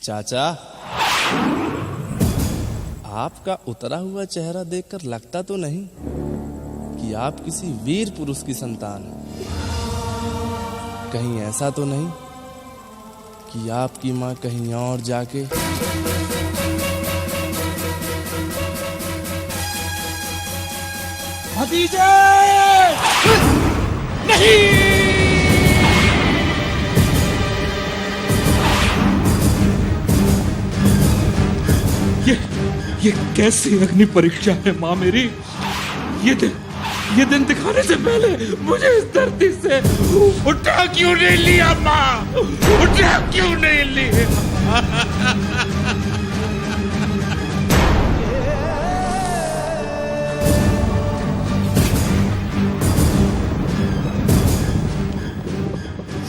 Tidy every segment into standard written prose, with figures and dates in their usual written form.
चाचा, आपका उतरा हुआ चेहरा देखकर लगता तो नहीं कि आप किसी वीर पुरुष की संतान हैं। कहीं ऐसा तो नहीं कि आपकी माँ कहीं और जाके भतीजे नहीं। ये कैसी अग्नि परीक्षा है माँ मेरी। ये दिन दिखाने से पहले मुझे इस धरती से उठा क्यों नहीं लिया माँ, उठा क्यों नहीं लिया।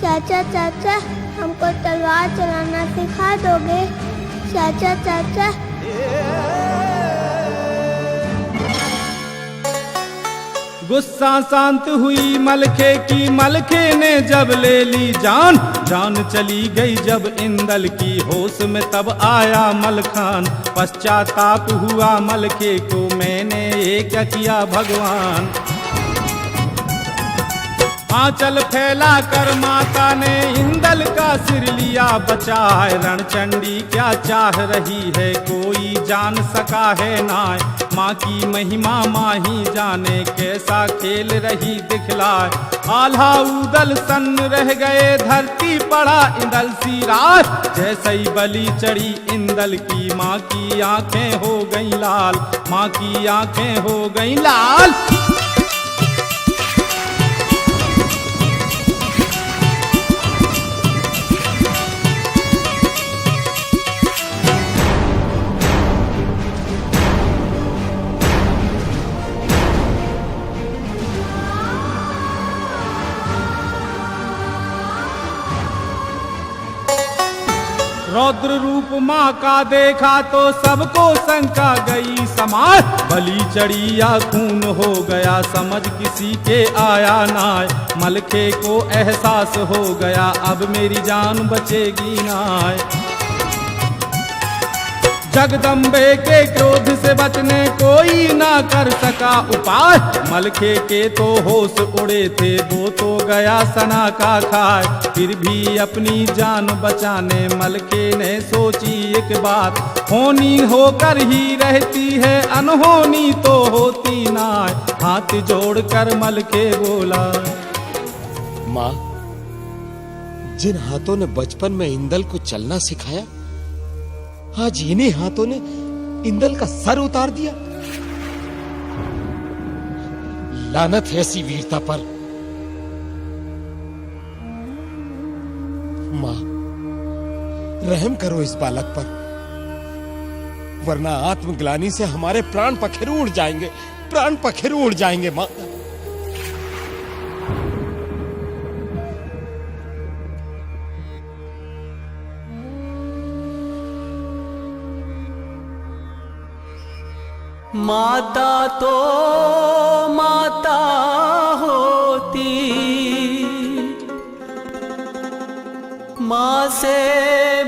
चाचा चाचा, हमको तलवार चलाना सिखा दोगे? चाचा चाचा। गुस्सा शांत हुई मलखे की, मलखे ने जब ले ली जान, जान चली गई जब इंदल की, होश में तब आया मलखान। पश्चाताप हुआ मलखे को, मैंने ये क्या किया भगवान। आंचल फैला कर माता ने इंदल का सिर लिया बचाए। रणचंडी क्या चाह रही है कोई जान सका है नाय। माँ की महिमा माँ ही जाने, कैसा खेल रही दिखलाए। आल्हा उदल सन्न रह गए, धरती पड़ा इंदल सी रात। जैसे ही बलि चढ़ी इंदल की, माँ की आंखें हो गई लाल, माँ की आंखें हो गई लाल। रौद्र रूप माँ का देखा तो सबको शंका गई समाज। बलि चढ़ी या खून हो गया, समझ किसी के आया नाय। मलखे को एहसास हो गया, अब मेरी जान बचेगी नाय। जगदम्बे के क्रोध से बचने कोई ना कर सका उपाय। मलखे के तो होश उड़े थे, वो तो गया सना का खाए। फिर भी अपनी जान बचाने मलखे ने सोची एक बात, होनी होकर ही रहती है, अनहोनी तो होती ना। हाथ जोड़कर मलखे बोला, माँ, जिन हाथों ने बचपन में इंदल को चलना सिखाया, आज इन्हीं हाथों ने इंदल का सर उतार दिया। लानत है ऐसी वीरता पर। मां, रहम करो इस बालक पर, वरना आत्मग्लानि से हमारे प्राण पखेरु उड़ जाएंगे, प्राण पखेरु उड़ जाएंगे। मां, माता तो माता होती, माँ से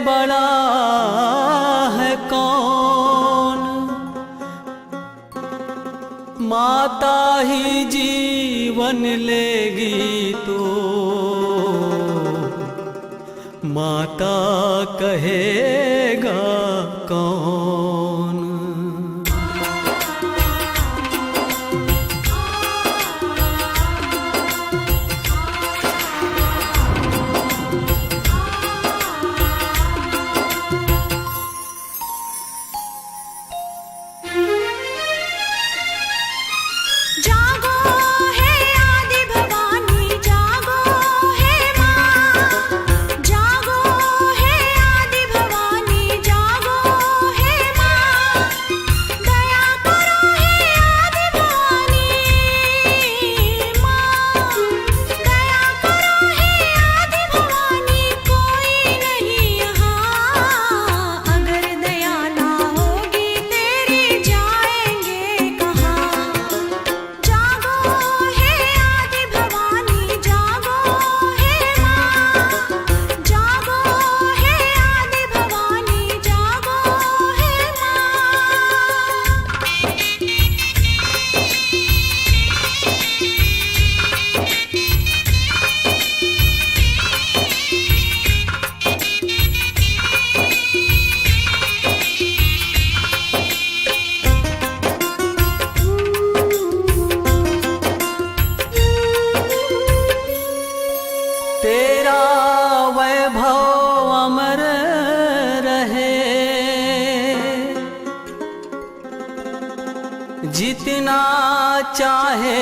बड़ा है कौन। माता ही जीवन लेगी तो माता कहेगा कौन। जागो है आदि भवानी, जागो है माँ। जितना चाहे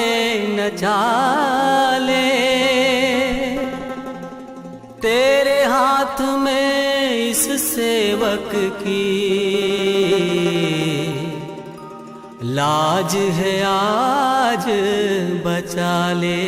न चाले, तेरे हाथ में इस सेवक की लाज है, आज बचा ले।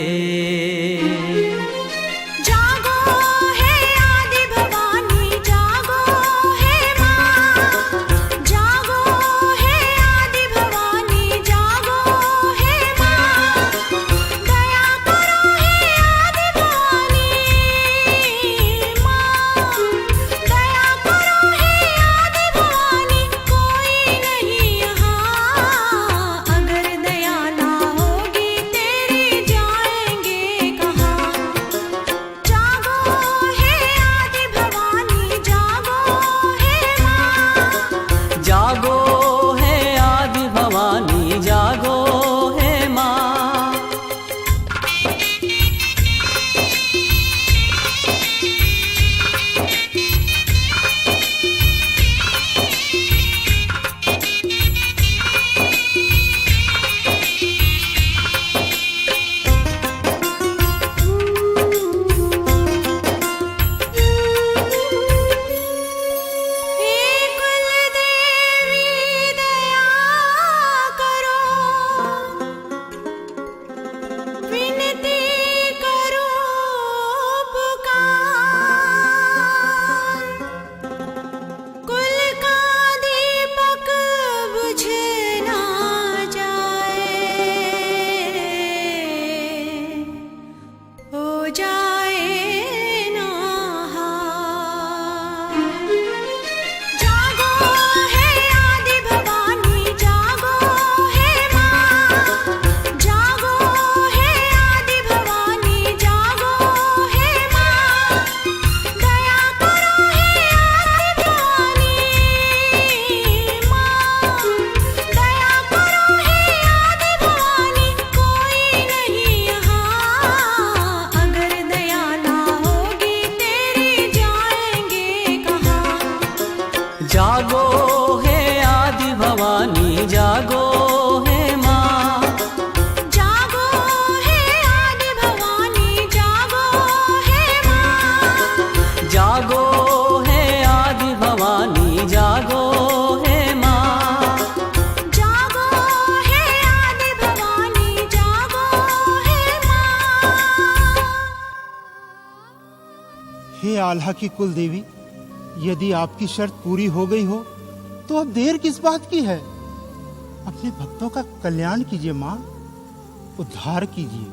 हे आल्हा की कुल देवी, यदि आपकी शर्त पूरी हो गई हो तो अब देर किस बात की है? अपने भक्तों का कल्याण कीजिए माँ, उद्धार कीजिए।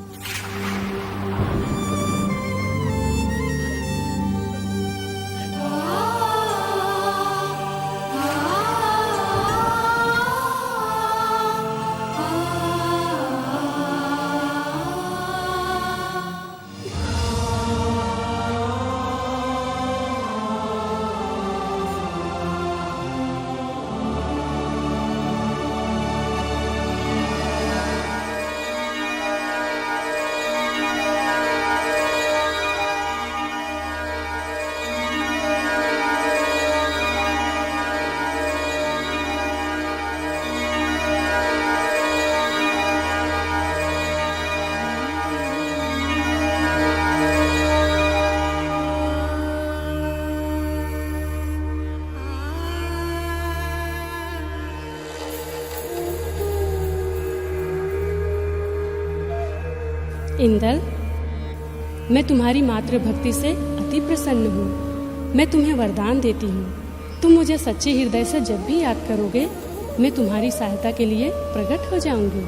इंद्र, मैं तुम्हारी मातृ भक्ति से अति प्रसन्न हूँ। मैं तुम्हें वरदान देती हूँ, तुम मुझे सच्चे हृदय से जब भी याद करोगे, मैं तुम्हारी सहायता के लिए प्रकट हो जाऊंगी।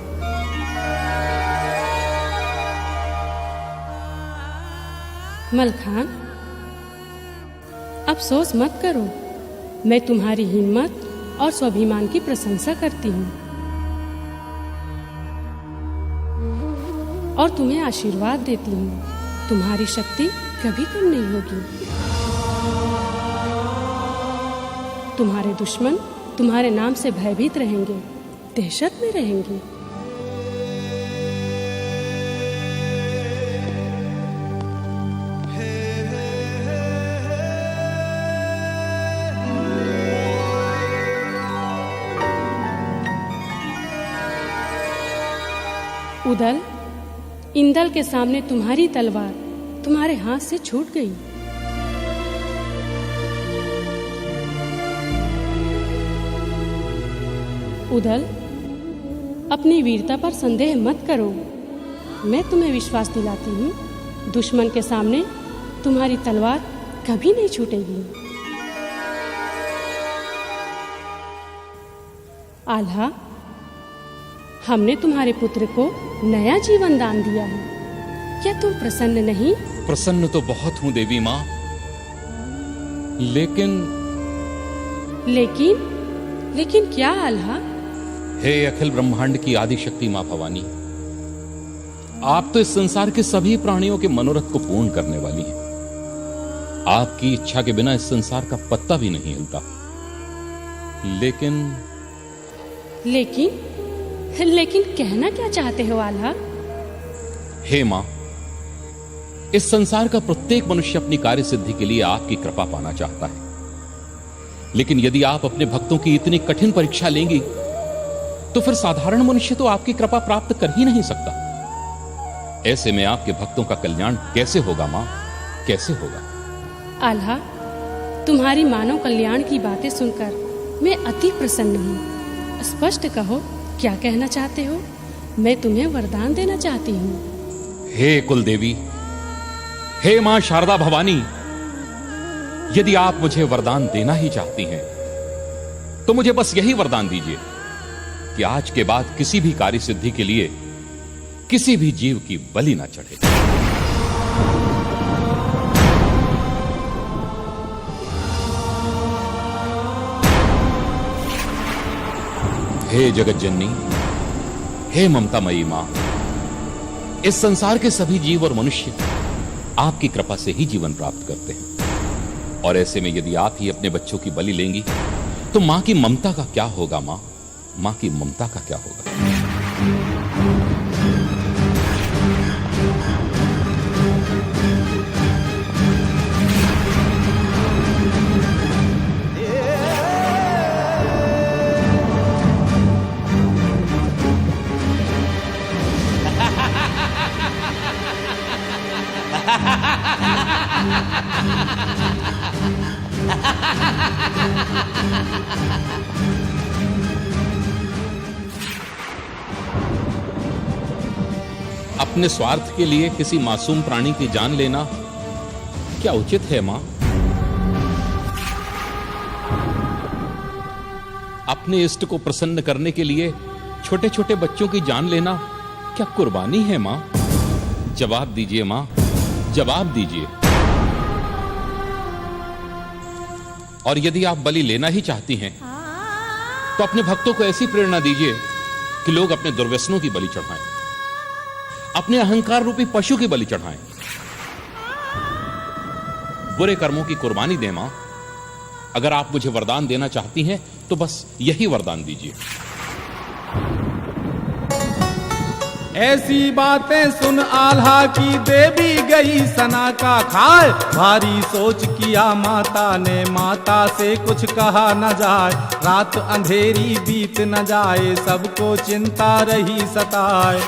मलखान, अफसोस मत करो, मैं तुम्हारी हिम्मत और स्वाभिमान की प्रशंसा करती हूँ और तुम्हें आशीर्वाद देती हूँ। तुम्हारी शक्ति कभी कम नहीं होगी। तुम्हारे दुश्मन तुम्हारे नाम से भयभीत रहेंगे, दहशत में रहेंगे। उदल, इंदल के सामने तुम्हारी तलवार तुम्हारे हाथ से छूट गई। उदल, अपनी वीरता पर संदेह मत करो। मैं तुम्हें विश्वास दिलाती हूँ, दुश्मन के सामने तुम्हारी तलवार कभी नहीं छूटेगी। आल्हा, हमने तुम्हारे पुत्र को नया जीवन दान दिया है, क्या तुम प्रसन्न नहीं? प्रसन्न तो बहुत हूं देवी मां, लेकिन क्या आल्हा? हे अखिल ब्रह्मांड की आदि शक्ति मां भवानी, आप तो इस संसार के सभी प्राणियों के मनोरथ को पूर्ण करने वाली हैं। आपकी इच्छा के बिना इस संसार का पत्ता भी नहीं हिलता। लेकिन कहना क्या चाहते हो आल्हा? हे मां, इस संसार का प्रत्येक मनुष्य अपनी कार्य सिद्धि के लिए आपकी कृपा पाना चाहता है, लेकिन यदि आप अपने भक्तों की इतनी कठिन परीक्षा लेंगी तो फिर साधारण मनुष्य तो आपकी कृपा प्राप्त कर ही नहीं सकता। ऐसे में आपके भक्तों का कल्याण कैसे होगा मां, कैसे होगा? आल्हा, तुम्हारी मानव कल्याण की बातें सुनकर मैं अति प्रसन्न हूँ। स्पष्ट कहो, क्या कहना चाहते हो? मैं तुम्हें वरदान देना चाहती हूँ। हे कुलदेवी, हे मां शारदा भवानी, यदि आप मुझे वरदान देना ही चाहती हैं तो मुझे बस यही वरदान दीजिए कि आज के बाद किसी भी कार्य सिद्धि के लिए किसी भी जीव की बलि ना चढ़े। हे जगत जननी, हे ममतामयी मां, इस संसार के सभी जीव और मनुष्य आपकी कृपा से ही जीवन प्राप्त करते हैं, और ऐसे में यदि आप ही अपने बच्चों की बलि लेंगी तो मां की ममता का क्या होगा? मां की ममता का क्या होगा? अपने स्वार्थ के लिए किसी मासूम प्राणी की जान लेना क्या उचित है मां? अपने इष्ट को प्रसन्न करने के लिए छोटे छोटे बच्चों की जान लेना क्या कुर्बानी है मां? जवाब दीजिए मां, जवाब दीजिए। और यदि आप बलि लेना ही चाहती हैं तो अपने भक्तों को ऐसी प्रेरणा दीजिए कि लोग अपने दुर्व्यसनों की बलि चढ़ाएं, अपने अहंकार रूपी पशु की बलि चढ़ाएं, बुरे कर्मों की कुर्बानी दें मां। अगर आप मुझे वरदान देना चाहती हैं तो बस यही वरदान दीजिए। ऐसी बातें सुन आल्हा की देवी गई सना का खाए। भारी सोच किया माता ने, माता से कुछ कहा न जाए। रात अंधेरी बीत न जाए, सबको चिंता रही सताए।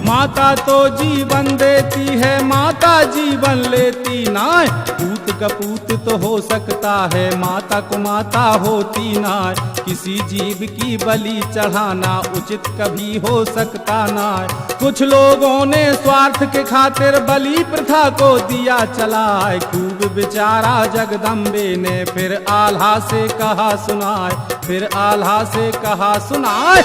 माता तो जीवन देती है, माता जीवन लेती नाय। पूत कपूत तो हो सकता है, माता को माता होती नाय। किसी जीव की बलि चढ़ाना उचित कभी हो सकता नाय। कुछ लोगों ने स्वार्थ के खातिर बलि प्रथा को दिया चलाए। खूब विचारा जगदम्बे ने, फिर आल्हा से कहा सुनाए, फिर आल्हा से कहा सुनाए।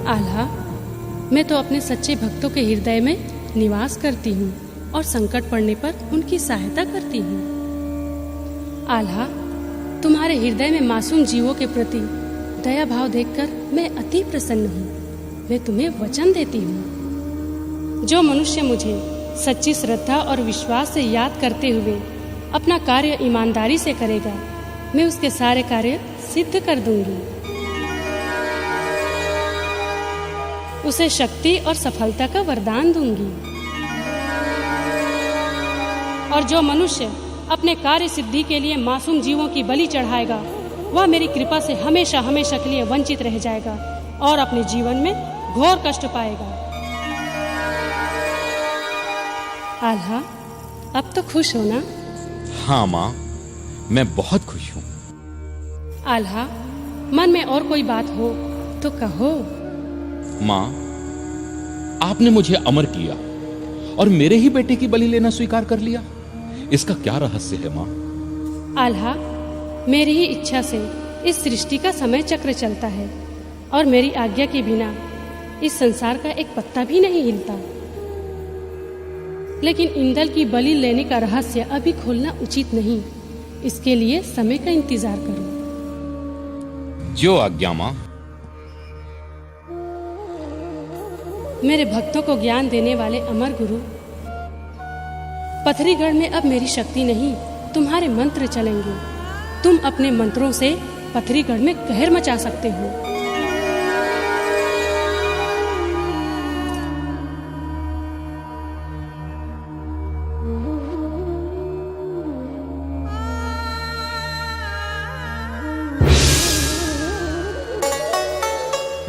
आल्हा, मैं तो अपने सच्चे भक्तों के हृदय में निवास करती हूँ और संकट पड़ने पर उनकी सहायता करती हूँ। आल्हा, तुम्हारे हृदय में मासूम जीवों के प्रति दया भाव देखकर मैं अति प्रसन्न हूँ। मैं तुम्हें वचन देती हूँ, जो मनुष्य मुझे सच्ची श्रद्धा और विश्वास से याद करते हुए अपना कार्य ईमानदारी से करेगा, मैं उसके सारे कार्य सिद्ध कर दूंगी। उसे शक्ति और सफलता का वरदान दूंगी। और जो मनुष्य अपने कार्य सिद्धि के लिए मासूम जीवों की बलि चढ़ाएगा, वह मेरी कृपा से हमेशा हमेशा के लिए वंचित रह जाएगा और अपने जीवन में घोर कष्ट पाएगा। आल्हा, अब तो खुश हो ना? हाँ माँ, मैं बहुत खुश हूँ। आल्हा, मन में और कोई बात हो तो कहो। माँ, आपने मुझे अमर किया और मेरे ही बेटे की बलि लेना स्वीकार कर लिया। इसका क्या रहस्य है माँ? आल्हा, मेरी ही इच्छा से इस सृष्टि का समय चक्र चलता है और मेरी आज्ञा के बिना इस संसार का एक पत्ता भी नहीं हिलता। लेकिन इंदल की बलि लेने का रहस्य अभी खोलना उचित नहीं। इसके लिए समय का इंतजार करो। जो आज्ञा माँ। मेरे भक्तों को ज्ञान देने वाले अमर गुरु, पथरीगढ़ में अब मेरी शक्ति नहीं, तुम्हारे मंत्र चलेंगे। तुम अपने मंत्रों से पथरीगढ़ में कहर मचा सकते हो।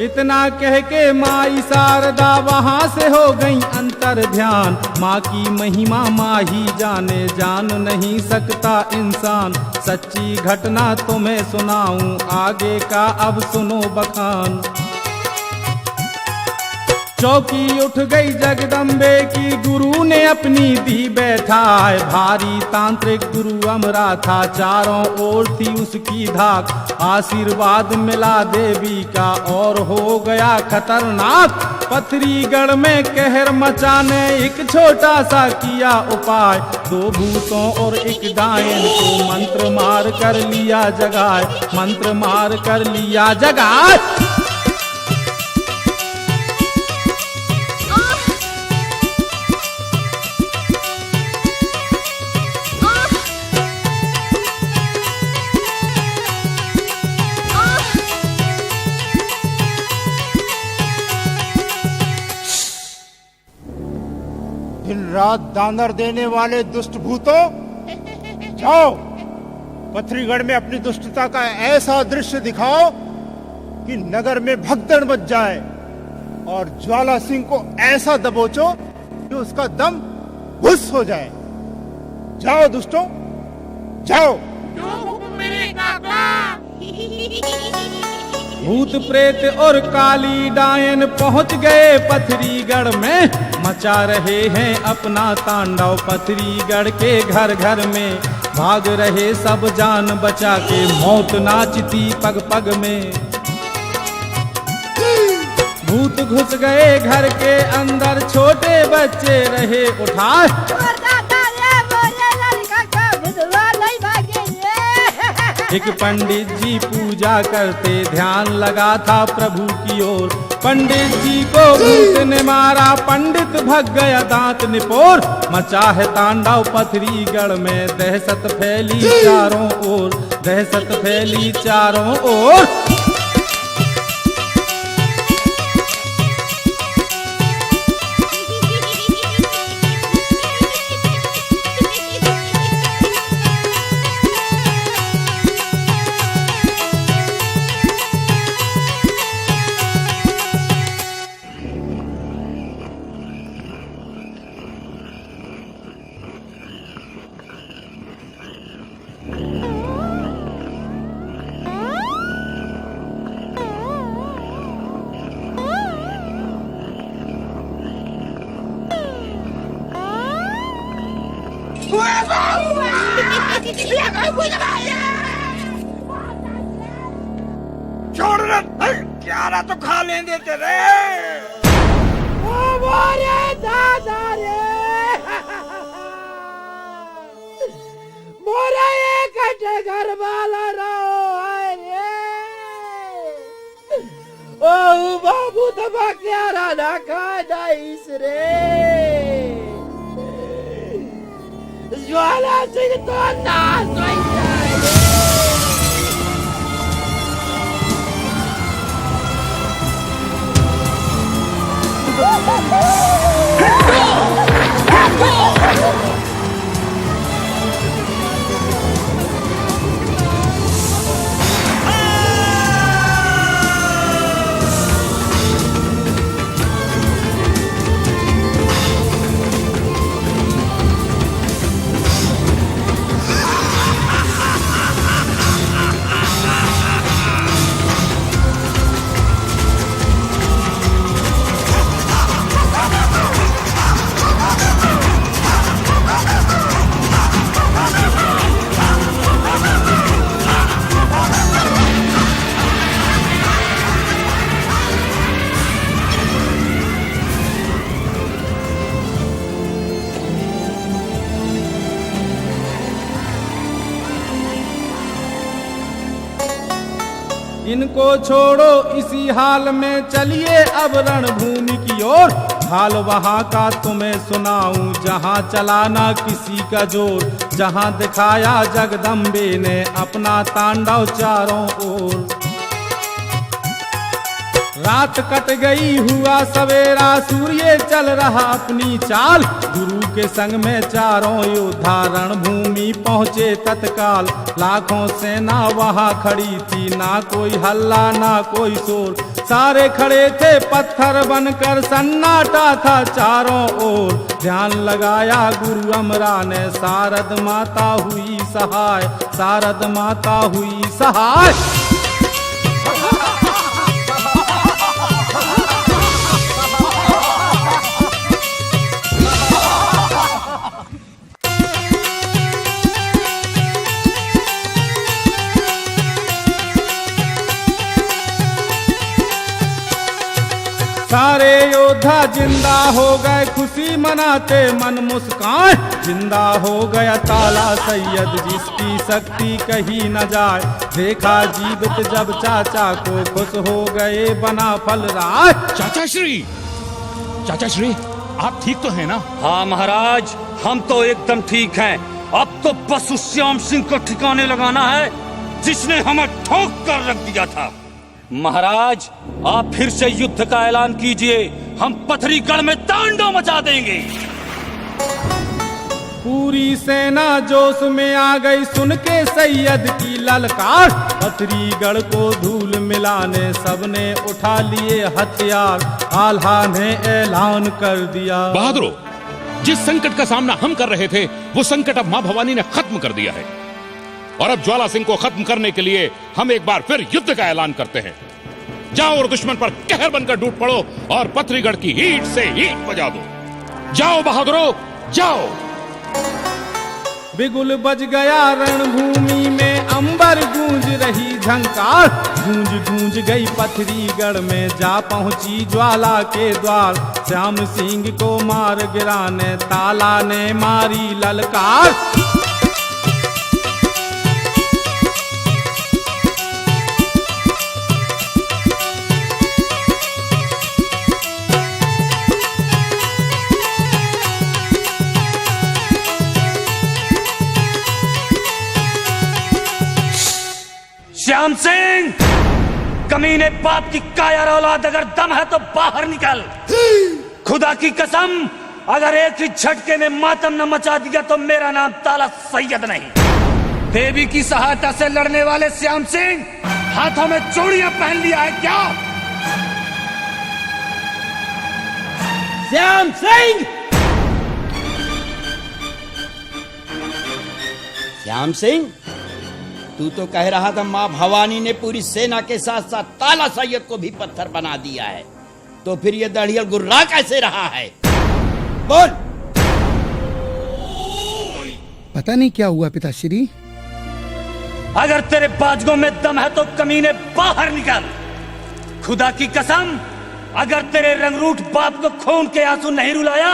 इतना कह के माई शारदा वहां से हो गई अंतर ध्यान। माँ की महिमा माँ ही जाने, जान नहीं सकता इंसान। सच्ची घटना तुम्हें सुनाऊं, आगे का अब सुनो बखान। चौकी उठ गई जगदम्बे की, गुरु ने अपनी दी बैठाए। भारी तांत्रिक गुरु अमरा था, चारों ओर थी उसकी धाक। आशीर्वाद मिला देवी का और हो गया खतरनाक। पथरीगढ़ में कहर मचाने एक छोटा सा किया उपाय। 2 भूतों और एक डायन को मंत्र मार कर लिया जगाए, मंत्र मार कर लिया जगाए। दिन रात दानर देने वाले दुष्ट भूतों, जाओ पथरीगढ़ में अपनी दुष्टता का ऐसा दृश्य दिखाओ कि नगर में भगदड़ मच जाए और ज्वाला सिंह को ऐसा दबोचो कि उसका दम घुस हो जाए। जाओ दुष्टों, जाओ। भूत प्रेत और काली डायन पहुंच गए पथरीगढ़ में। मचा रहे हैं अपना तांडव पथरीगढ़ के घर घर में। भाग रहे सब जान बचा के, मौत नाचती पग पग में। भूत घुस गए घर के अंदर, छोटे बच्चे रहे उठाए। एक पंडित जी पूजा करते, ध्यान लगा था प्रभु की ओर। पंडित जी को भूत ने मारा, पंडित भग गया दांत निपोर। मचा है तांडव पथरीगढ़ में, दहशत फैली चारों ओर, दहशत फैली चारों ओर। छोड़ रे, क्या रहा तो खा लेंगे तेरे। दादा रे, मोरा एक घर वाला रहो रे। ओ बाबू तबा क्या रहा ना खाना इस रे। ज्वाला सिंह तो नाश हो जाए। इनको छोड़ो इसी हाल में, चलिए अब रणभूमि की ओर। हाल वहाँ का तुम्हें सुनाऊं, जहाँ चलाना किसी का जोर, जहाँ दिखाया जगदम्बे ने अपना तांडव चारों ओर। रात कट गई हुआ सवेरा, सूर्य चल रहा अपनी चाल। गुरु के संग में चारों योद्धा रणभूमि पहुँचे तत्काल। लाखों सेना वहाँ खड़ी थी, ना कोई हल्ला ना कोई शोर। सारे खड़े थे पत्थर बनकर, सन्नाटा था चारों ओर। ध्यान लगाया गुरु अमरा ने, शारद माता हुई सहाय, शारद माता हुई सहाय। सारे योद्धा जिंदा हो गए, खुशी मनाते मन मुस्कान। जिंदा हो गया ताला सैयद, जिसकी शक्ति कही न जाए। देखा जीवित जब चाचा को, खुश हो गए बना फलराज। चाचा श्री आप ठीक तो हैं ना? हाँ महाराज, हम तो एकदम ठीक हैं। अब तो बस उस श्याम सिंह को ठिकाने लगाना है, जिसने हमें ठोक कर रख दिया था। महाराज, आप फिर से युद्ध का ऐलान कीजिए, हम पथरीगढ़ में तांडव मचा देंगे। पूरी सेना जोश में आ गई, सुन के सैयद की ललकार। पथरीगढ़ को धूल मिलाने सबने उठा लिए हथियार। आल्हा ने ऐलान कर दिया, बहादुरों, जिस संकट का सामना हम कर रहे थे, वो संकट अब मां भवानी ने खत्म कर दिया है। और अब ज्वाला सिंह को खत्म करने के लिए हम एक बार फिर युद्ध का ऐलान करते हैं। जाओ और दुश्मन पर कहर बनकर टूट पड़ो और पथरीगढ़ की ईंट से ईंट बजा दो। जाओ बहादुरों, जाओ। बिगुल बज गया रणभूमि में, अंबर गूंज रही झंकार। गूंज गूंज गई पथरीगढ़ में, जा पहुंची ज्वाला के द्वार। श्याम सिंह को मार गिराने ताला ने मारी ललकार। श्याम सिंह, कमीने बाप की कायर औलाद, अगर दम है तो बाहर निकल। खुदा की कसम, अगर एक ही झटके में मातम न मचा दिया तो मेरा नाम ताला सैयद नहीं। देवी की सहायता से लड़ने वाले श्याम सिंह, हाथों में चूड़ियां पहन लिया है क्या? श्याम सिंह! श्याम सिंह, तू तो कह रहा था मां भवानी ने पूरी सेना के साथ साथ ताला सैयद को भी पत्थर बना दिया है, तो फिर ये दढ़ियल गुर्रा कैसे रहा है? बोल। पता नहीं क्या हुआ पिताश्री। अगर तेरे बाजगों में दम है तो कमीने बाहर निकल। खुदा की कसम, अगर तेरे रंगरूठ बाप को खून के आंसू नहीं रुलाया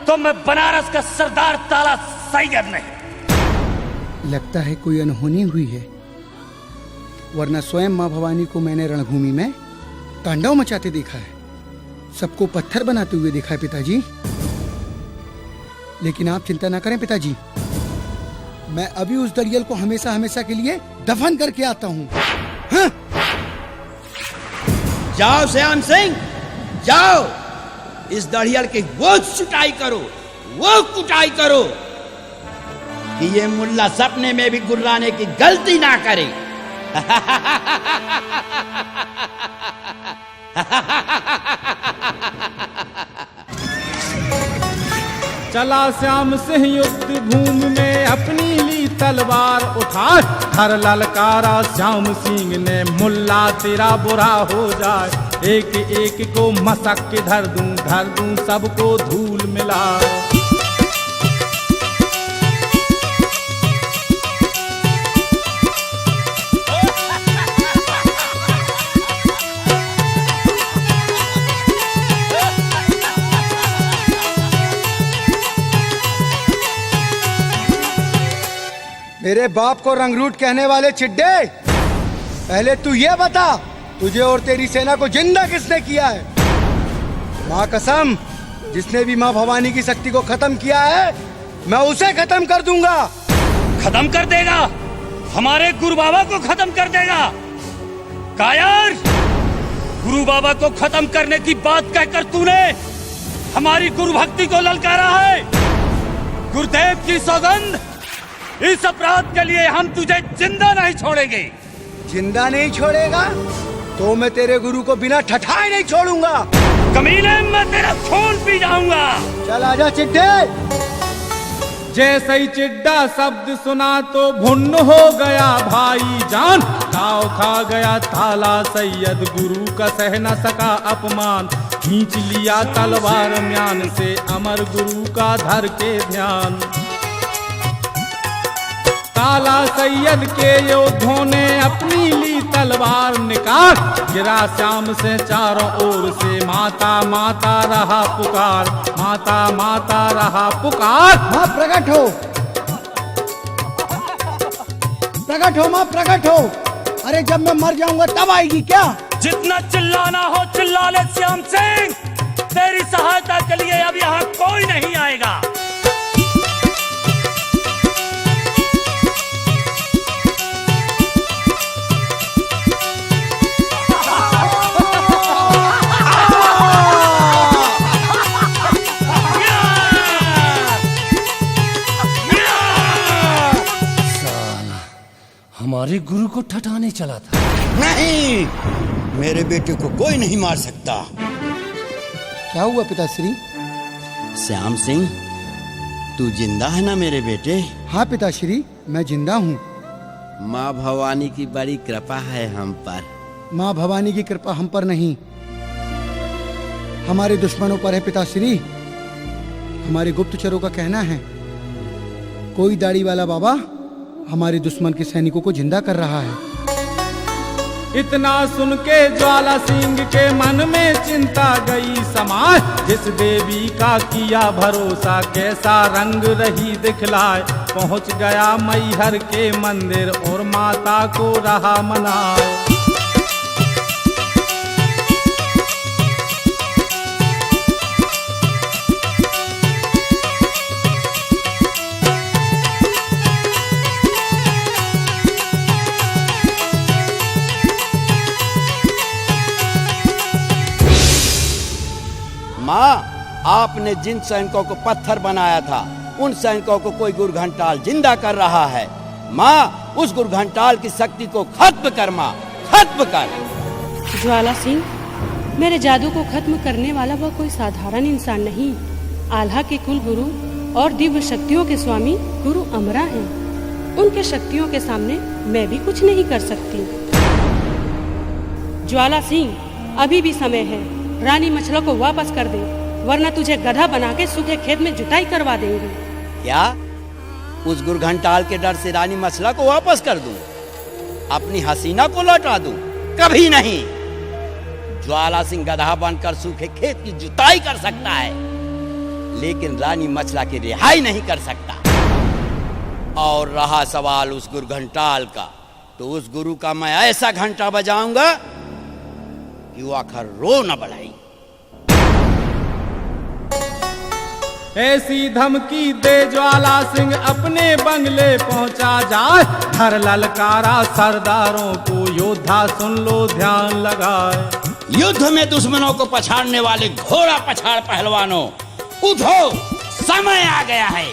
तो मैं बनारस का सरदार ताला सैयद नहीं। लगता है कोई अनहोनी हुई है, वरना स्वयं मां भवानी को मैंने रणभूमि में तांडव मचाते देखा है, सबको पत्थर बनाते हुए देखा है पिताजी। लेकिन आप चिंता ना करें पिताजी, मैं अभी उस दरियल को हमेशा हमेशा के लिए दफन करके आता हूँ। हाँ? जाओ श्याम सिंह, जाओ इस दढ़ियल की वो कुटाई करो कि ये मुल्ला सपने में भी गुर्राने की गलती ना करे। चला श्याम सिंह युद्ध भूमि में अपनी ली तलवार उठा, हर ललकारा श्याम सिंह ने मुल्ला तेरा बुरा हो जाए, एक एक को मसक के धर दूं सबको धूल मिला। मेरे बाप को रंगरूट कहने वाले चिड्डे, पहले तू ये बता, तुझे और तेरी सेना को जिंदा किसने किया है? माँ कसम, जिसने भी माँ भवानी की शक्ति को खत्म किया है, मैं उसे खत्म कर दूंगा। खत्म कर देगा? हमारे गुरु बाबा को खत्म कर देगा? कायर, गुरु बाबा को खत्म करने की बात कहकर तूने हमारी गुरु भक्ति को ललकारा है। गुरुदेव की सौगंध, इस अपराध के लिए हम तुझे जिंदा नहीं छोड़ेंगे। जिंदा नहीं छोड़ेगा तो मैं तेरे गुरु को बिना ठठाए नहीं छोड़ूंगा। कमीने, मैं तेरा खून पी जाऊंगा। चल आजा चिड्डे। जैसे ही चिड्डा शब्द सुना तो भुन्न हो गया भाई जान, गाँव खा गया थाला सैयद, गुरु का सह न सका अपमान, खींच लिया तलवार म्यान से अमर गुरु का धर के ध्यान। ताला सैयद के योद्धों ने अपनी ली तलवार निकाल, गिरा श्याम से चारों ओर से, माता माता रहा पुकार, माता माता रहा पुकार। माँ प्रकट हो, प्रकट हो माँ, प्रकट हो। अरे जब मैं मर जाऊंगा तब आएगी क्या? जितना चिल्लाना हो चिल्ला ले श्याम सिंह, तेरी सहायता के लिए अब यहाँ कोई नहीं आएगा। हमारे गुरु को ठठाने चला था। नहीं, मेरे बेटे को कोई नहीं मार सकता। क्या हुआ पिताश्री? श्याम सिंह, तू जिंदा है ना मेरे बेटे? हाँ पिताश्री, मैं जिंदा हूँ। माँ भवानी की बड़ी कृपा है हम पर। माँ भवानी की कृपा हम पर नहीं, हमारे दुश्मनों पर है पिताश्री। हमारे गुप्तचरों का कहना है कोई दाढ़ी वाला बाबा हमारे दुश्मन के सैनिकों को जिंदा कर रहा है। इतना सुन के ज्वाला सिंह के मन में चिंता गई समाए, जिस देवी का किया भरोसा कैसा रंग रही दिखलाए, पहुंच गया मैहर के मंदिर और माता को रहा मनाए। माँ, आपने जिन सैनिकों को पत्थर बनाया था, उन सैनिकों को कोई गुरघंटाल जिंदा कर रहा है। माँ, उस गुरघंटाल की शक्ति को खत्म कर माँ, खत्म कर। ज्वाला सिंह, मेरे जादू को खत्म करने वाला वह कोई साधारण इंसान नहीं, आल्हा के कुल गुरु और दिव्य शक्तियों के स्वामी गुरु अमरा हैं। उनके शक्तियों के सामने मैं भी कुछ नहीं कर सकती। ज्वाला सिंह, अभी भी समय है, रानी मछला को वापस कर दे, वरना तुझे गधा बना के सूखे खेत में जुताई करवा देंगे। क्या उस गुरघंटाल के डर से रानी मछला को वापस कर दूं? अपनी हसीना को लौटा दूं? कभी नहीं। ज्वाला सिंह गधा बनकर सूखे खेत की जुताई कर सकता है, लेकिन रानी मछला की रिहाई नहीं कर सकता। और रहा सवाल उस गुरघंटाल का, तो उस गुरु का मैं ऐसा घंटा बजाऊंगा कि वो आखिर रो न बढ़ाई। ऐसी धमकी दे ज्वाला सिंह अपने बंगले पहुंचा जाए, हर ललकारा सरदारों को, योद्धा सुन लो ध्यान लगाए। युद्ध में दुश्मनों को पछाड़ने वाले घोड़ा पछाड़ पहलवानों, उठो, समय आ गया है।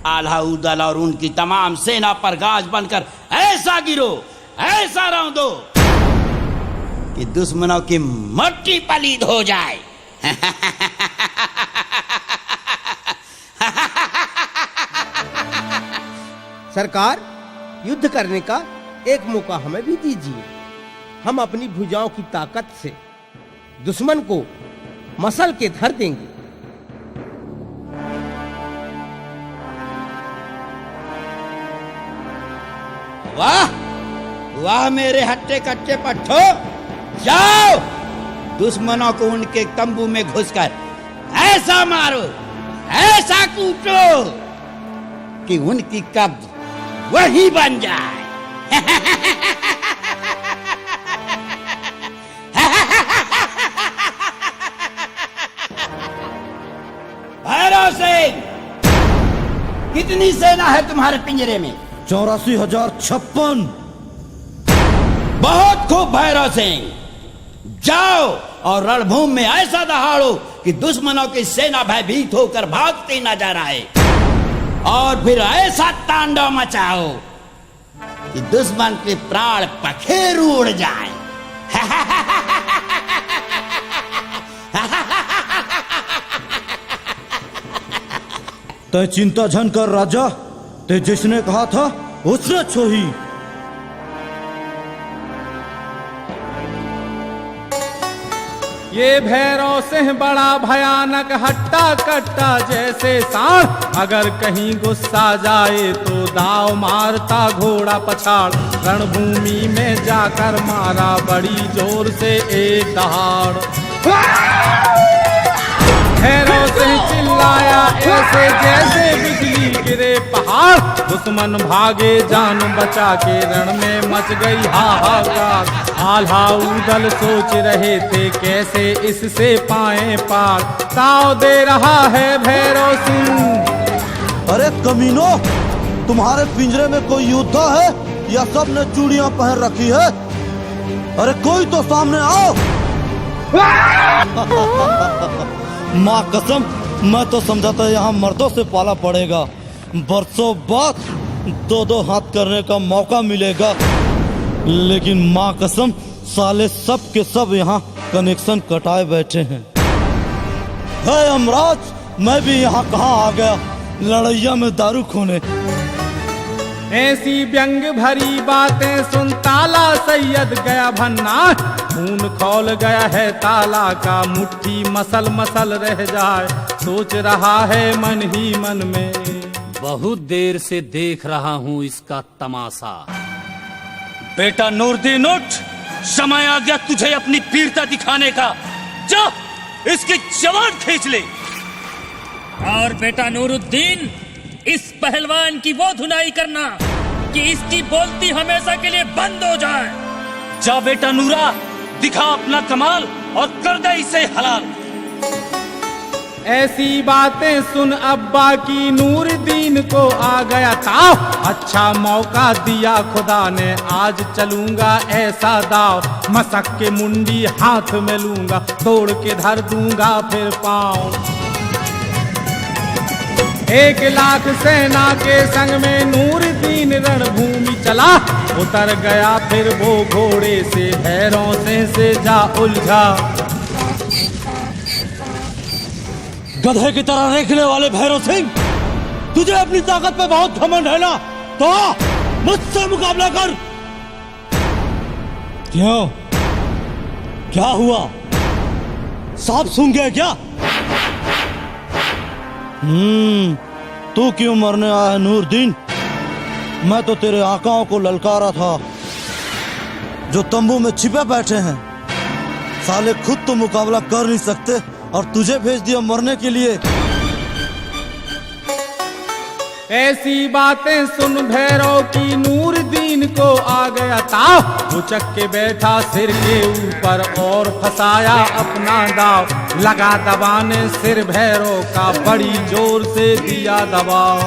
आल्हा उदल और उनकी तमाम सेना पर गाज बनकर ऐसा गिरो, ऐसा रौंदो कि दुश्मनों की मट्टी पलीद हो जाए। सरकार, युद्ध करने का एक मौका हमें भी दीजिए। हम अपनी भुजाओं की ताकत से दुश्मन को मसल के धर देंगे। वाह वाह मेरे हट्टे कट्टे पट्टो, जाओ दुश्मनों को उनके तंबू में घुसकर ऐसा मारो, ऐसा कूटो कि उनकी कब्र वही बन जाए। भैरव सिंह, कितनी सेना है तुम्हारे पिंजरे में? 84,056। बहुत खूब भैरव सिंह, जाओ और रणभूमि में ऐसा दहाड़ो कि दुश्मनों की सेना भयभीत होकर भागती नजर आए, और फिर ऐसा तांडव मचाओ कि दुश्मन के प्राण पखेरु उड़ जाए। तय चिंता झन कर राजा, ते जिसने कहा था उसने छोही। ये भैरव सिंह बड़ा भयानक हट्टा कट्टा जैसे सांड, अगर कहीं गुस्सा जाए तो दाव मारता घोड़ा पछाड़। रणभूमि में जाकर मारा बड़ी जोर से एक दहाड़। भैरव सिंह चिल्लाया ऐसे जैसे बिजली गिरे पहाड़। दुश्मन भागे जान बचा के रण में मच गई हाहाकार। आल्हा उदल सोच रहे थे कैसे इससे पाए पार। ताव दे रहा है भैरव सिंह। अरे कमीनो, तुम्हारे पिंजरे में कोई योद्धा है या सब ने चूड़ियां पहन रखी है? अरे कोई तो सामने आओ। माँ कसम, मैं तो समझा था यहाँ मर्दों से पाला पड़ेगा। बरसों बाद 2-2 हाथ करने का मौका मिलेगा, लेकिन माँ कसम साले सब के सब यहाँ कनेक्शन कटाए बैठे हैं। है यमराज, मैं भी यहाँ कहाँ आ गया, लड़ैया में दारू खोने। ऐसी व्यंग भरी बातें सुन ताला सैयद गया भन्ना। खून खौल गया है ताला का, मुट्ठी मसल मसल रह जाए। सोच रहा है मन ही मन में, बहुत देर से देख रहा हूँ इसका तमाशा। बेटा नूरदीन, उठ, समय आ गया तुझे अपनी वीरता दिखाने का। जा इसकी जवान खींच ले। और बेटा नूरुद्दीन, इस पहलवान की वो धुनाई करना कि इसकी बोलती हमेशा के लिए बंद हो जाए। जा बेटा नूरा, दिखा अपना कमाल और कर दे इसे हलाल। ऐसी बातें सुन अब्बा की नूरदीन को आ गया ताव। अच्छा मौका दिया खुदा ने, आज चलूंगा ऐसा दाव। मसक के मुंडी हाथ में लूंगा, तोड़ के धर दूंगा फिर पाँव। 1 लाख सेना के संग में नूरदीन रणभूमि चला। उतर गया फिर वो घोड़े से, भैरव से जा उलझा। गधे की तरह रेखने वाले भैरव सिंह, तुझे अपनी ताकत पे बहुत घमंड है ना, तो मुझसे मुकाबला कर। क्यों, क्या हुआ, सांप सूंघ गया क्या? तू क्यों मरने आया नूरदीन? मैं तो तेरे आकाओं को ललकारा था जो तंबू में छिपे बैठे हैं। साले खुद तो मुकाबला कर नहीं सकते और तुझे भेज दिया मरने के लिए। ऐसी बातें सुन भैरव की नूरदीन को आ गया ताव। उचक के बैठा सिर के ऊपर और फंसाया अपना दाव। लगा दबाने सिर भैरव का, बड़ी जोर से दिया दबाव।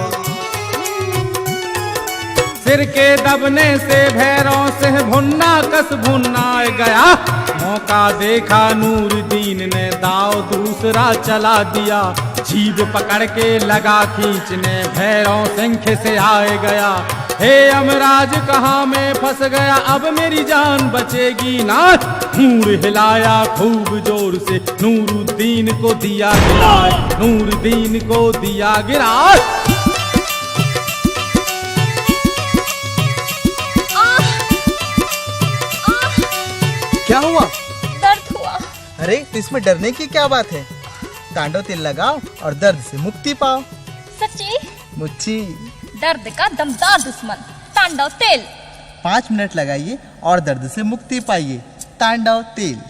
सिर के दबने से भैरव से भुन्ना कस भुन्ना गया। मौका देखा नूरदीन ने दाव दूसरा चला दिया। जीभ पकड़ के लगा खींचने, भैरव शंख से आए गया। हे यमराज कहाँ मैं फंस गया, अब मेरी जान बचेगी ना। नूर हिलाया खूब जोर से, नूरुद्दीन को दिया गिरा, नूरुद्दीन को दिया गिरा। क्या हुआ? दर्द हुआ। अरे तो इसमें डरने की क्या बात है, तांडव तेल लगाओ और दर्द से मुक्ति पाओ। सच्ची? मुच्छी। दर्द का दमदार दुश्मन तांडव तेल। 5 मिनट लगाइए और दर्द से मुक्ति पाइए। तांडव तेल।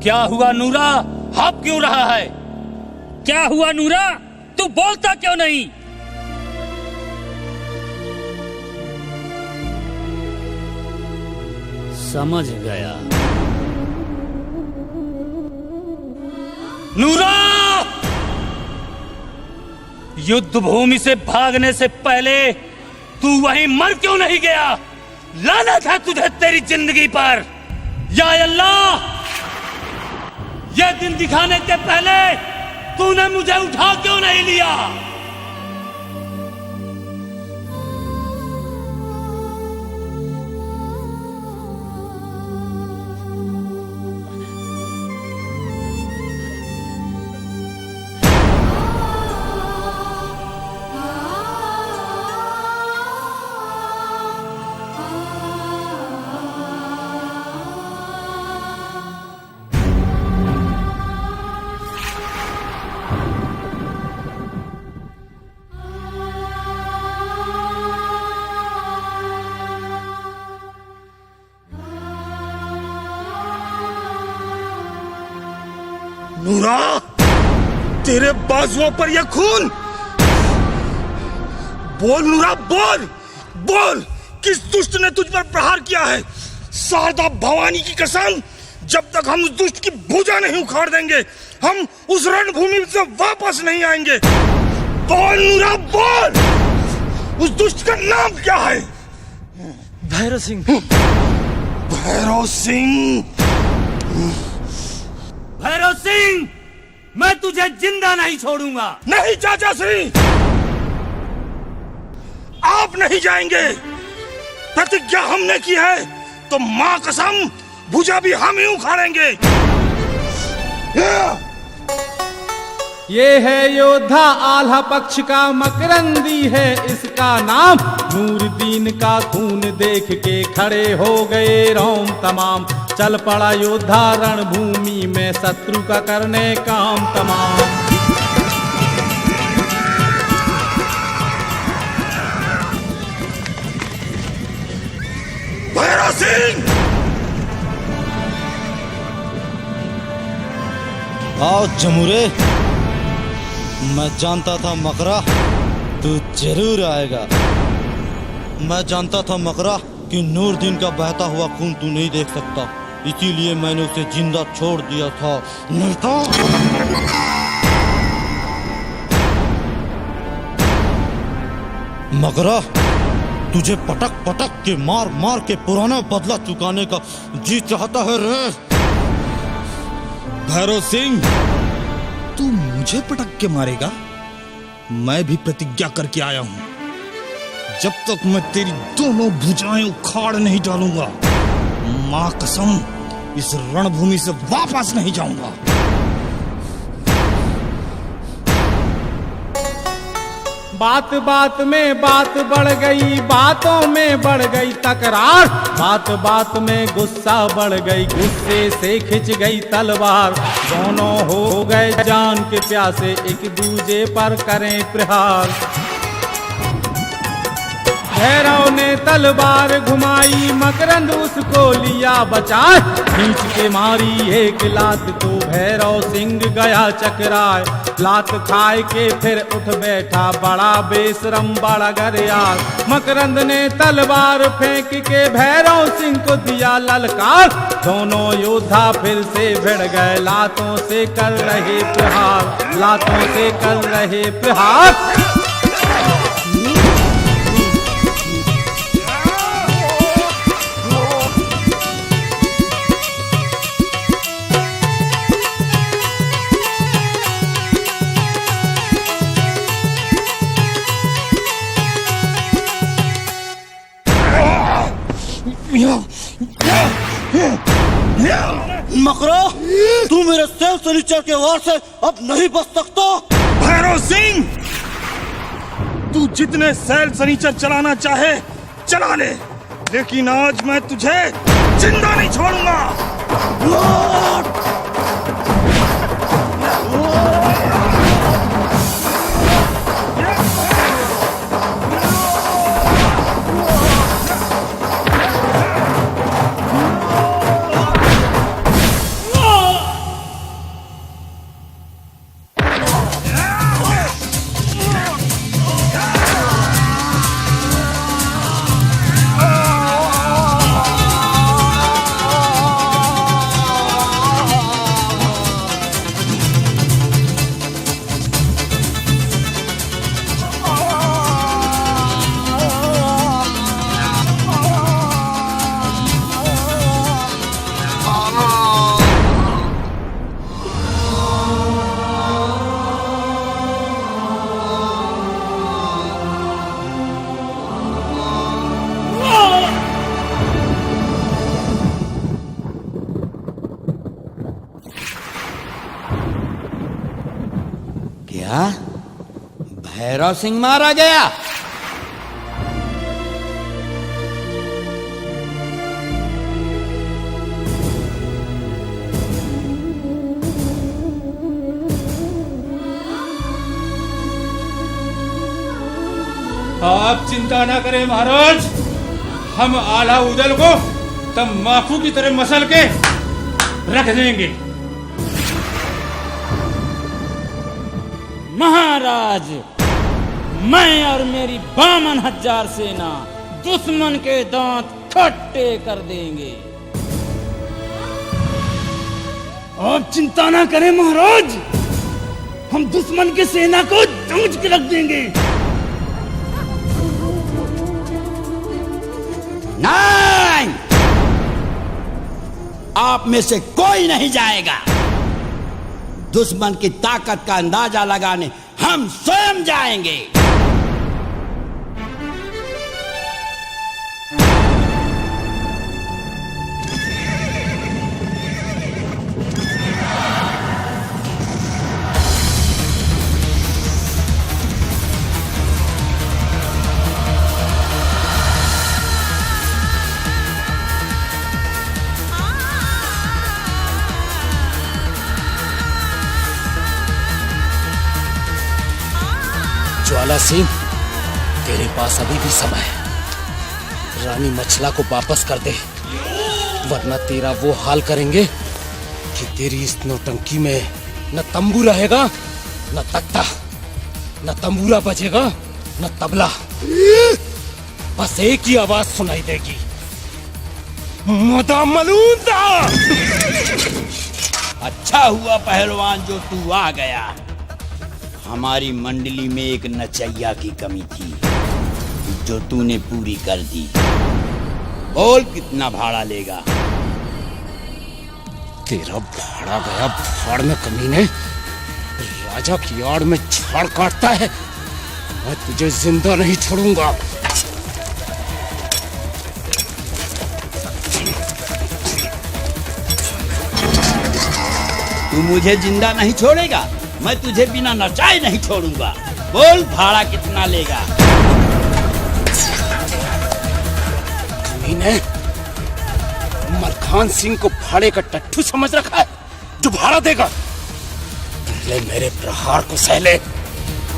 क्या हुआ नूरा, हाप क्यों रहा है? क्या हुआ नूरा, तू बोलता क्यों नहीं? समझ गया। नूरा, युद्ध भूमि से भागने से पहले तू वहीं मर क्यों नहीं गया? लानत है तुझे तेरी जिंदगी पर। या अल्लाह, यह दिन दिखाने के पहले तूने मुझे उठा क्यों नहीं लिया? नूरा, तेरे बाजुओं पर यह खून। बोल नूरा, बोल बोल, किस दुष्ट ने तुझ पर प्रहार किया है? शारदा भवानी की कसम, जब तक हम उस दुष्ट की भुजा नहीं उखाड़ देंगे, हम उस रणभूमि से वापस नहीं आएंगे। बोल नूरा, बोल, उस दुष्ट का नाम क्या है? भैरव सिंह। भैरव सिंह? भैरव सिंह, मैं तुझे जिंदा नहीं छोड़ूंगा। नहीं चाचा सिंह, आप नहीं जाएंगे। प्रतिज्ञा हमने की है तो मां कसम, भुजा भी हम ही उखाड़ेंगे। ये है योद्धा आल्हा पक्ष का, मकरंदी है इसका नाम। नूरदीन का खून देख के खड़े हो गए रोम तमाम। चल पड़ा योद्धा रणभूमि में, शत्रु का करने काम तमाम। भैरव सिंह, आओ जमुरे। मैं जानता था मकरा तू जरूर आएगा। मैं जानता था मकरा कि नूरदीन का बहता हुआ खून तू नहीं देख सकता, इसीलिए मैंने उसे जिंदा छोड़ दिया था, नहीं तो मगरा तुझे पटक पटक के मार मार के पुराना बदला चुकाने का जी चाहता है रे। भैरव सिंह, तू मुझे पटक के मारेगा? मैं भी प्रतिज्ञा करके आया हूं, जब तक मैं तेरी दोनों भुजाएं उखाड़ नहीं डालूंगा, मां कसम इस रणभूमि से वापस नहीं जाऊंगा। बात बात में बात बढ़ गई, बातों में बढ़ गई तकरार, बात बात में गुस्सा बढ़ गई, गुस्से से खिंच गई तलवार, दोनों हो गए जान के प्यासे, एक दूजे पर करें प्रहार। भैरव ने तलवार घुमाई, मकरंद उसको लिया बचा, खींच के मारी एक लात तो भैरव सिंह गया चकराए, लात खाए के फिर उठ बैठा, बड़ा बेशरम बड़ा गरियार। मकरंद ने तलवार फेंक के भैरव सिंह को दिया ललकार, दोनों योद्धा फिर से भिड़ गए, लातों से कर रहे प्रहार, लातों से कर रहे प्रहार। मकरा, तू मेरे सेल सनीचर के वार से अब नहीं बच सकता। भैरव सिंह, तू जितने सेल सनीचर चलाना चाहे चला ले, लेकिन आज मैं तुझे जिंदा नहीं छोड़ूंगा। क्या भैरव सिंह मारा गया? आप चिंता ना करें महाराज, हम आला उदल को तम्बाकू की तरह मसल के रख देंगे। महाराज, मैं और मेरी 52,000 सेना दुश्मन के दांत खट्टे कर देंगे। आप चिंता ना करें महाराज, हम दुश्मन की सेना को जूझ के रख देंगे। नहीं, आप में से कोई नहीं जाएगा। दुश्मन की ताकत का अंदाजा लगाने हम स्वयं जाएंगे। ज्वाला सिंह, तेरे पास अभी भी समय है। रानी मछला को वापस कर दे, वरना तेरा वो हाल करेंगे कि तेरी इस नौटंकी में न तंबू रहेगा, न तख्ता, न तंबूरा बजेगा, न तबला। बस एक ही आवाज सुनाई देगी, मदा मलूदा। अच्छा हुआ पहलवान जो तू आ गया। हमारी मंडली में एक नचैया की कमी थी जो तूने पूरी कर दी। बोल कितना भाड़ा लेगा? तेरा भाड़ा गया भाड़ में कमीने। राजा की आड़ में झाड़ काटता है, मैं तुझे जिंदा नहीं छोड़ूंगा। तू मुझे जिंदा नहीं छोड़ेगा, मैं तुझे बिना नचाए नहीं छोड़ूंगा। बोल भाड़ा कितना लेगा? कमीने, मलखान सिंह को भाड़े का टट्टू समझ रखा है जो भाड़ा देगा? पहले मेरे प्रहार को सहले।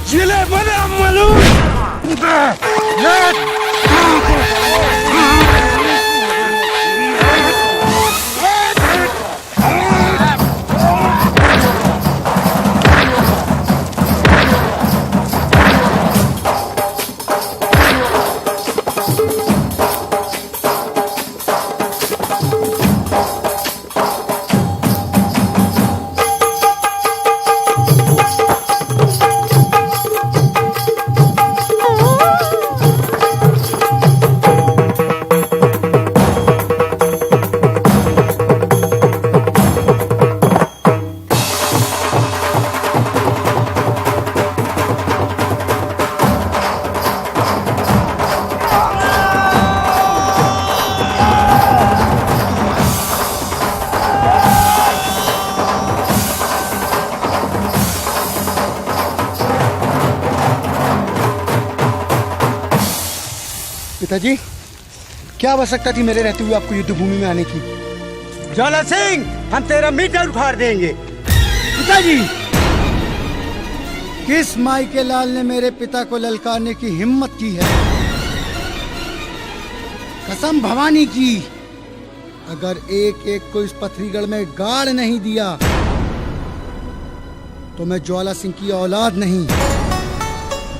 ये ले मदा मलूदा। पिताजी, क्या आवश्यकता थी मेरे रहते हुए आपको युद्ध भूमि में आने की? ज्वाला सिंह, हम तेरा मीटर उखाड़ देंगे। पिताजी, किस माई के लाल ने मेरे पिता को ललकारने की हिम्मत की है? कसम भवानी की, अगर एक एक को इस पथरीगढ़ में गाड़ नहीं दिया तो मैं ज्वाला सिंह की औलाद नहीं।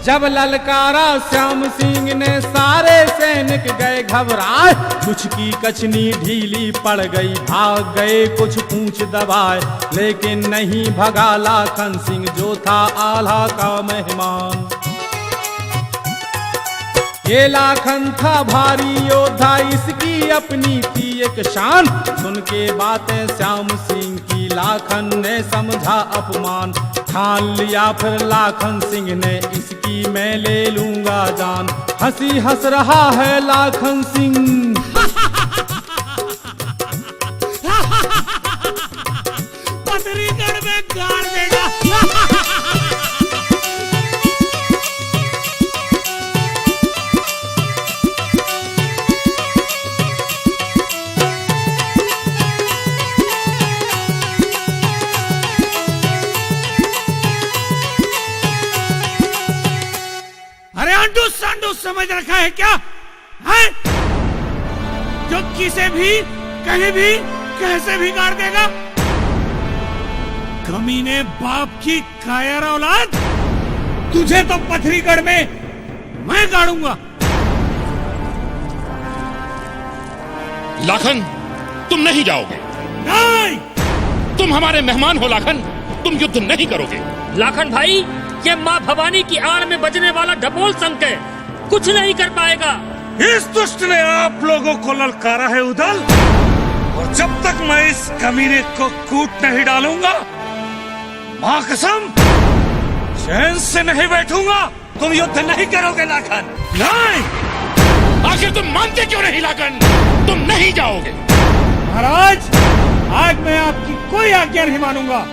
जब ललकारा श्याम सिंह ने सारे सैनिक गए घबराए। कुछ की कचनी ढीली पड़ गई, भाग गए कुछ पूंछ दबाए, लेकिन नहीं भगा लाखन सिंह जो था आल्हा का मेहमान। ये लाखन था भारी योद्धा, इसकी अपनी थी एक शान। सुन के बातें श्याम सिंह की लाखन ने समझा अपमान। ठान लिया फिर लाखन सिंह ने इसकी मैं ले लूंगा जान। हंसी हंस रहा है लाखन सिंह। पथरीगढ़ में गाड़ देगा। सांडू समझ रखा है क्या है? जो किसे भी कहीं भी कैसे भी गाड़ देगा। कमीने बाप की कायर औलाद, तुझे तो पथरीगढ़ में मैं गाड़ूंगा। लाखन, तुम नहीं जाओगे। नहीं, तुम हमारे मेहमान हो लाखन, तुम युद्ध नहीं करोगे। लाखन भाई, ये माँ भवानी की आड़ में बजने वाला ढपोल संक है, कुछ नहीं कर पाएगा। इस दुष्ट ने आप लोगों को ललकारा है उदल, और जब तक मैं इस कमीने को कूट नहीं डालूंगा, माँ कसम, चैन से नहीं बैठूंगा। तुम युद्ध नहीं करोगे लाखन। नहीं। आखिर तुम मानते क्यों नहीं लाखन? तुम नहीं जाओगे। महाराज, आज मैं आपकी कोई आज्ञा नहीं मानूंगा।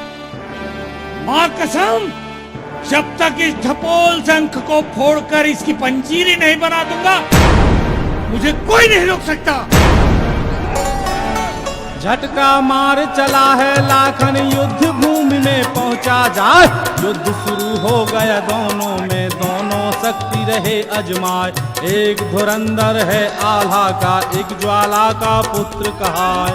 माँ कसम, जब तक इस ढपोल शंख को फोड़कर इसकी पंजीरी नहीं बना दूंगा, मुझे कोई नहीं रोक सकता। झटका मार चला है लाखन, युद्ध भूमि में पहुंचा जाए। युद्ध शुरू हो गया दोनों में, दोनों शक्ति रहे अजमाए। एक धुरंधर है आल्हा का, एक ज्वाला का पुत्र कहाए।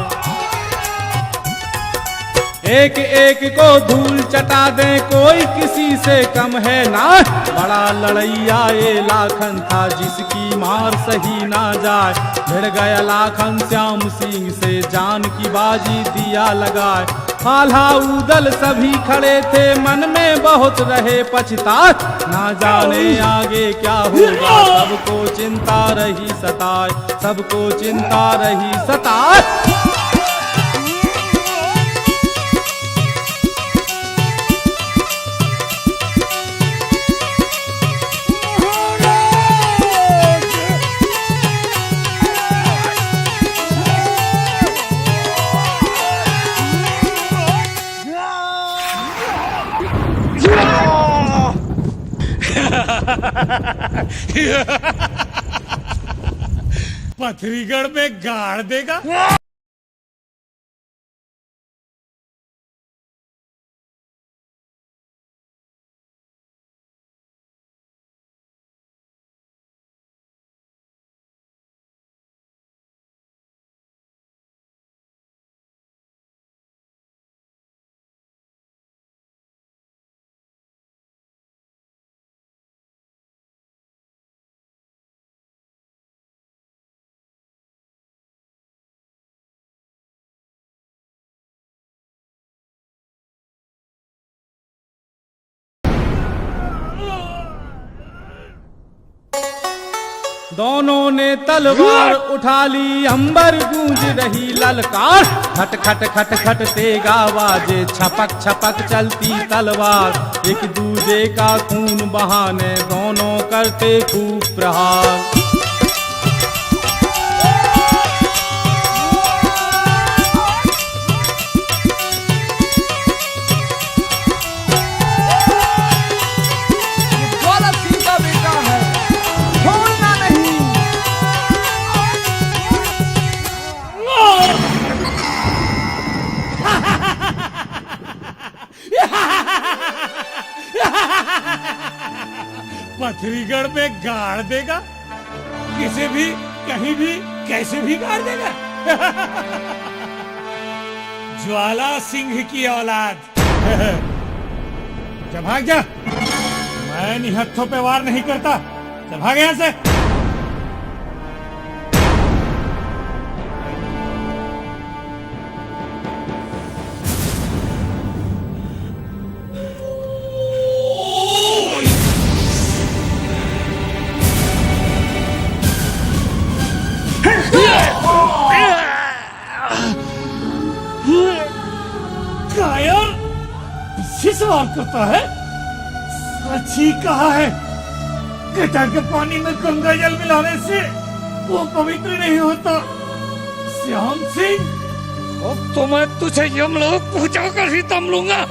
एक एक को धूल चटा दे, कोई किसी से कम है ना। बड़ा लड़ैया ये लाखन था, जिसकी मार सही ना जाए। भिड़ गया लाखन श्याम सिंह से, जान की बाजी दिया लगाए। आल्हा उदल सभी खड़े थे, मन में बहुत रहे पछताए। ना जाने आगे क्या होगा, सबको चिंता रही सताए, सबको चिंता रही सताए। पथरीगढ़ में गाड़ देगा। दोनों ने तलवार उठा ली, अंबर गूंज रही ललकार। खट खट खट खट तेग आवाजे, छपक छपक चलती तलवार। एक दूजे का खून बहाने, दोनों करते खूब प्रहार। पथरीगढ़ में गाड़ देगा, किसे भी कहीं भी कैसे भी गाड़ देगा। ज्वाला सिंह की औलाद। जा भाग जा, मैं निहत्थों पे वार नहीं करता। चल भाग यहां से। सवाल करता है। सच ही कहा है, गटर के पानी में गंगा जल मिलाने से वो पवित्र नहीं होता। श्याम सिंह, अब तो मैं तुझे यमलोक पहुंचा कर ही दम लूंगा।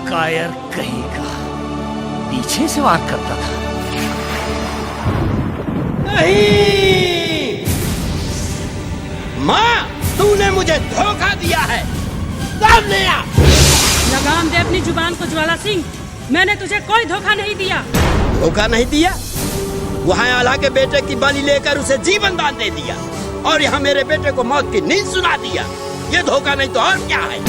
कायर कहेगा, पीछे से वार करता था। नहीं माँ, तूने मुझे धोखा दिया है। सामने आ। लगाम दे अपनी जुबान को ज्वाला सिंह, मैंने तुझे कोई धोखा नहीं दिया। धोखा नहीं दिया? वहाँ आल्हा के बेटे की बलि लेकर उसे जीवन दान दे दिया और यहाँ मेरे बेटे को मौत की नींद सुना दिया। ये धोखा नहीं तो और क्या है?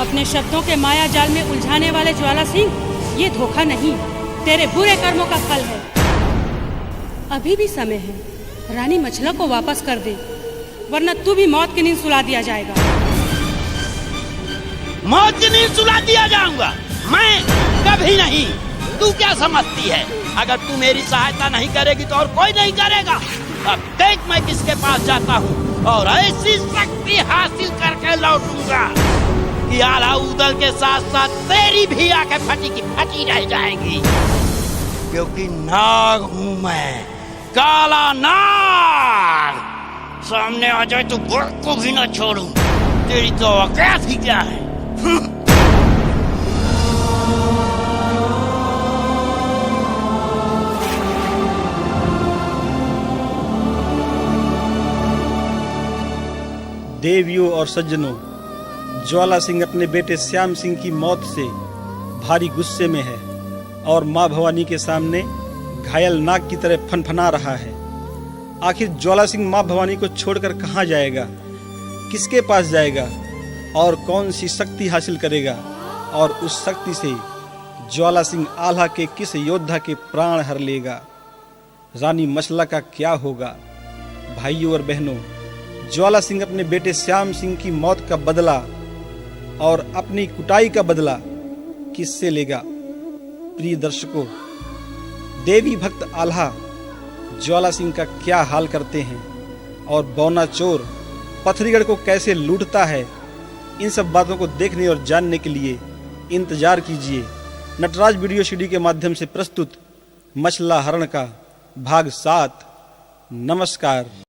अपने शब्दों के माया जाल में उलझाने वाले ज्वाला सिंह, ये धोखा नहीं, तेरे बुरे कर्मों का फल है। अभी भी समय है। रानी मछला को वापस कर दे, वरना तू भी मौत की नींद सुला दिया जाएगा। मौत की नींद सुला दिया जाऊंगा? मैं कभी नहीं। तू क्या समझती है, अगर तू मेरी सहायता नहीं करेगी तो और कोई नहीं करेगा। अब देख मैं किसके पास जाता हूँ और ऐसी शक्ति हासिल करके लौटूंगा कि आला उदल के साथ साथ तेरी भी आंखें फटी की फटी रह जाएंगी, क्योंकि नाग हूँ मैं, काला नाग। सामने आ जाए तो गोद को भी न छोड़ूं। तेरी तो औकात ही क्या है? देवियों और सज्जनों, ज्वाला सिंह अपने बेटे श्याम सिंह की मौत से भारी गुस्से में है और मां भवानी के सामने घायल नाग की तरह फनफना रहा है। आखिर ज्वाला सिंह मां भवानी को छोड़कर कहां जाएगा, किसके पास जाएगा और कौन सी शक्ति हासिल करेगा, और उस शक्ति से ज्वाला सिंह आल्हा के किस योद्धा के प्राण हर लेगा। रानी मछला का क्या होगा? भाइयों और बहनों, ज्वाला सिंह अपने बेटे श्याम सिंह की मौत का बदला और अपनी कुटाई का बदला किससे लेगा? प्रिय दर्शकों, देवी भक्त आल्हा ज्वाला सिंह का क्या हाल करते हैं और बौना चोर पथरीगढ़ को कैसे लूटता है, इन सब बातों को देखने और जानने के लिए इंतजार कीजिए नटराज वीडियो सीडी के माध्यम से प्रस्तुत मछला हरण का भाग 7। नमस्कार।